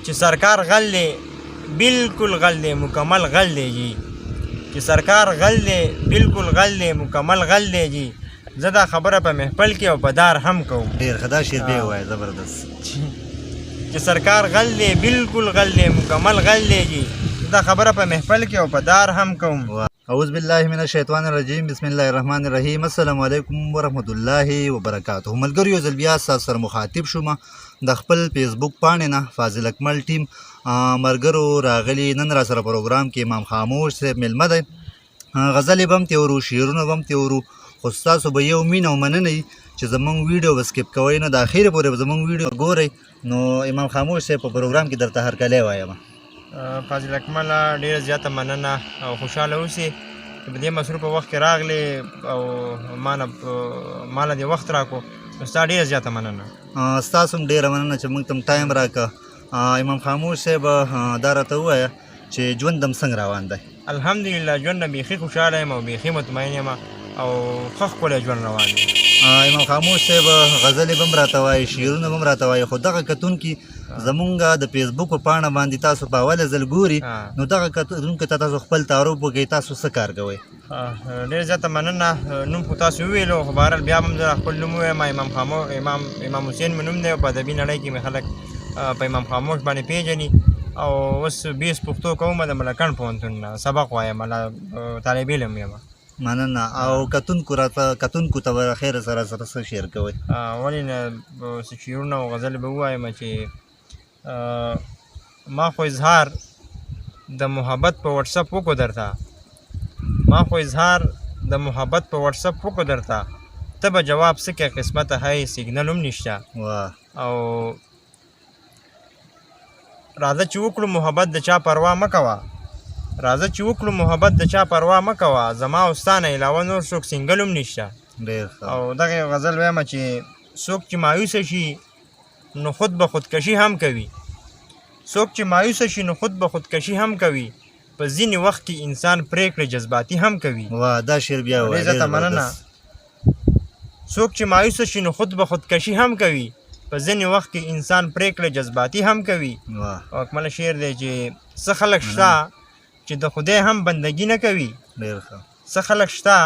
چې سرکار غل دی، بالکل غل دی، مکمل غل دی جی. چې سرکار غل دی، بالکل غل دی، مکمل غل دی جی. زه دا خبره په محفل کې او په دار هم کوم. ډېر ښه، دا شعر بیا ووایه، زبردست. چې سرکار غل دی، بالکل غل دی، مکمل غل دی جی. دا خبره په محفل کې او په دار هم کوم. اعوذ بالله من الشیطان الرجیم، بسم الله الرحمن الرحیم. السلام علیکم ورحمۃ الله وبرکاتہ. ملګریو ځل بیا ستاسو سره مخاطب شوم د خپل فیسبوک پاڼې نه. فاضل اکمل ټیم ملګرو راغلي نن را سره پروګرام کې امام خاموش صاحب میلمه دی. غزلې به هم تېورو، شعرونه به هم تېورو، خو ستاسو به یو مینه او مننه وي چې زموږ ویډیو به سکپ کوئ نه، د اخرې پورې به زموږ ویډیو ګورئ. نو امام خاموش صاحب په پروګرام کې درته هرکلی وایم. فاضل اکمل ډېره زیاته مننه او خوشحاله اوسې چې په دې مصروفه وخت کې راغلې او ماله دې وخت راکړو. نو ستا ډېره زیاته مننه. ستاسو هم ډېره مننه چې موږ ته ټایم راکړه. امام خاموش صاحب دا راته ووایه چې ژوند هم څنګه روان دی؟ الحمدلله ژوند نه بیخي خوشحاله یم او بیخي مطمئن یم او ښه ښکلی ژوند روان دی. امام خاموش صاحب غزلې به هم راته وایي، شعرونه به هم راته وایي، خو دغه کتونکي زمونږ د فیسبوک په پاڼه باندې تاسو په اوله ځل ګوري، نو دغه کتونکو ته تاسو خپل تعارف وکړئ، تاسو څه کار کوئ؟ ډېر زیاته مننه. نوم خو تاسو وویلو، خو بهرحال بیا به هم زه خپل نوم ووایم. امام حسین مې نوم دی او په ادبي نړۍ کې مې خلک په امام خاموش باندې پیژني. او اوس بیس پښتو کوم د ملکنډ پوهنتون نه سبق وایم، طالب علم یم. مننه. او کتونکو ته به خیر سره څه شعر کوئ؟ ولې نه څه شعرونه او غزلې به ووایم چې ما خو اظهار د محبت په وټساپ وکړو درته، ما خو اظهار د محبت په وټساپ وکړو درته، ته به جواب څه کې قسمته هی سیګنل هم نشته. او راځه چې وکړو محبت د چا پروا مه کوه، راځه چې وکړو محبت د چا پروا مه کوه، زما او ستا نه علاوه نور څوک سنګل هم نشته. او دغه یو غزل وایم چې څوک چې مایوسه شي نو خود به خودکشي هم کوي، څوک چې مایوسه شي نو خود به خودکشي هم کوي، په ځینې وخت کې انسان پرېکړې جذباتي هم کوي. دا شعر بیا وایي. ډېر زیاته مننه. څوک چې مایوسه شي نو خود به خودکشي هم کوي، په ځینې وخت کې انسان پرېکړې جذباتي هم کوي. او اکمله شعر دی چې څه خلک شته چې د خدای هم بندګي نه کوي، څه خلک شته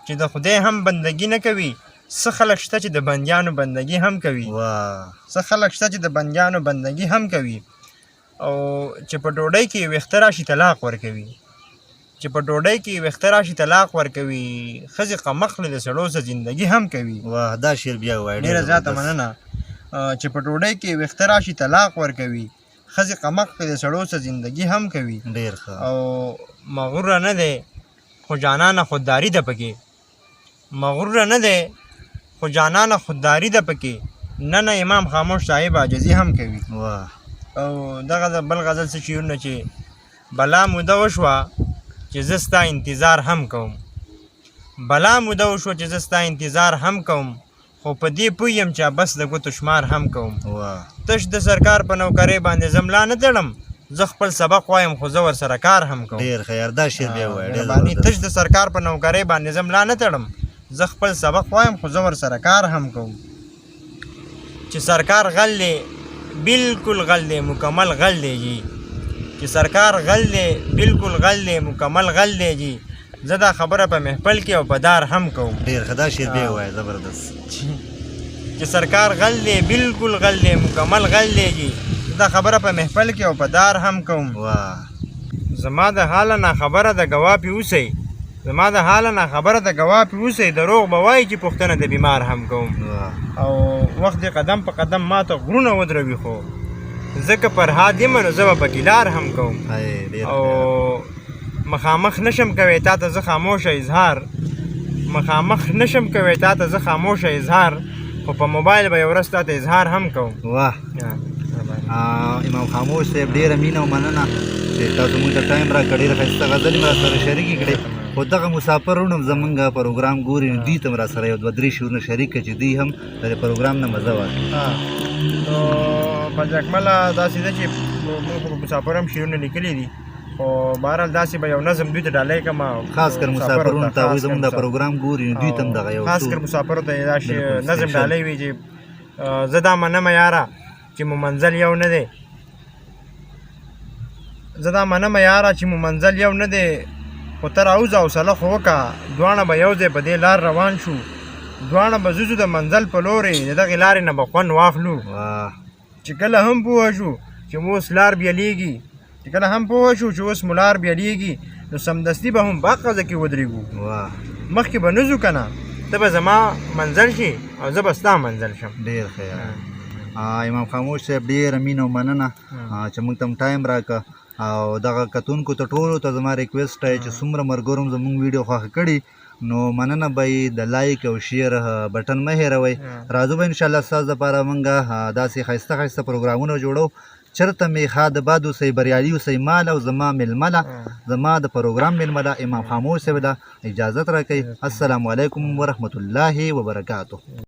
چې د خدای هم بندګي نه کوي، څه خلک شته چې د بندیانو بندګي هم کوي، څه خلک شته چې د بندیانو بندګي هم کوي. او چې په ډوډۍ کې ویښته راشي طلاق ورکوي، چې په ډوډۍ کې ویښته راشي طلاق ورکوي، ښځې قمقلې د سړو سره زندګي هم کوي. دا شعر بیا وایي. ډېره زیاته مننه. چې په ډوډۍ کې ویښته راشي طلاق ورکوي، ښځې قمقلې د سړو سره زندګي هم کوي. ډېر ښه. او مغروره نه دی خو جانانه خودداري ده پکې، مغروره نه دی خو جانانه خودداري ده پکې، نه نه امام خاموش صاحب عاجزي هم کوي. او دغه د بل غزل څه شعرونه چې بلا موده وشوه چې زه ستا انتظار هم کوم، بلا موده وشوه چې زه ستا انتظار هم کوم، خو په دې پوه یم چې بس د ګوتو شمار هم کوم. تش د سرکار په نوکرۍ باندې زه ملا نه تړم، زه خپل سبق وایم خو زه ورسره کار هم کوم. ډېر ښه یار، دا شعر بیا وایي. تش د سرکار په نوکرۍ باندې زه ملا نه تړم، زه خپل سبق وایم خو زه ورسره کار هم کوم. چې سرکار غل دی، بالکل غل دی، مکمل غل دی جی. چې سرکار غل دی، بالکل غل دی، مکمل غل دی جی. زه دا خبره په محفل کې او په دار هم کوم. ډېر ښه، دا شعر بیا وایي، زبردست. چې سرکار غل دی، بالکل غل دی، مکمل غل دی جی. دا خبره په محفل کې او په دار هم کوم. زما د حاله نه خبره د ګواه پې اوسئ، زما د حاله نه خبره د ګواه پې اوسئ، دروغ به وایي چې پوښتنه د بیمار هم کوم. او وخت دې قدم په قدم ما ته غرونه ودروي، خو ځکه فرهاد یم نو زه به پکې لار هم کوم. او مخامخ نشم کوی تا ته زه خاموشه اظهار، مخامخ نشم کوی تا ته زه خاموشه اظهار، خو په موبایل به یو ورځ تا ته اظهار هم کوم. امام خاموش صاحب ډېره مینه او مننه چې تاسو موږ ته ټایم راکړی، ډېره ښایسته غزلې مې راسره شریکې کړې. خو دغه مسافرونه هم زمونږ پروګرام ګوري، نو دوی ته هم راسره یو دوه درې شعرونه شریک کړه چې دوی هم د پروګرام نه مزه واخلي. نو فاضل اکمله داسې ده چې موږ په مسافر هم شعرونه لیکلي دي، خو بهرحال داسې به یو نظم دوی ته ډالۍ کړم، خاص کر مسافرونو ته. هغوی زموږ د پروګرام ګوري، نو دوی ته هم دغه یو خاص کر مسافرو ته دا نظم ډالۍ وي چې زه دا منمه یاره چې مو منزل یو نه دی، زه دا منمه یاره چې مو منزل یو نه دی خو ته راوځه حوصله خو وکړه دواړه به یو ځای په دې لار روان شو دواړه به ځو د منزل په لورې د دغې لارې نه به خوند واخلو چې کله هم پوه شو چې مو اوس لار بیلیږي چې کله هم پوه شو چې اوس مو لار بیلیږي نو سمدستي به هم په هغه ځای کې ودرېږو مخکې به نه ځو که نه ته به زما منزل شي او زه به ستا منزل شم ډېر ښه امام خاموش صاحب ډېره مینه او مننه چې موږ ته ټایم راکړه او دغه کتونکو ته ټولو ته زما ریکویسټ دی چې څومره ملګرو هم زموږ ویډیو خوښه کړي نو مننه به یې د لایک او شیر بټن مه هېروئ راځو به انشاءالله ستاسو دپاره موږ داسې ښایسته ښایسته پروګرامونه جوړو چېرته مې ښاد باد اوسئ بریالي اوسئ مال او زما میلمه له زما د پروګرام میلمه له امام خاموش صاحب له اجازت راکوئ السلام علیکم ورحمة الله وبرکاته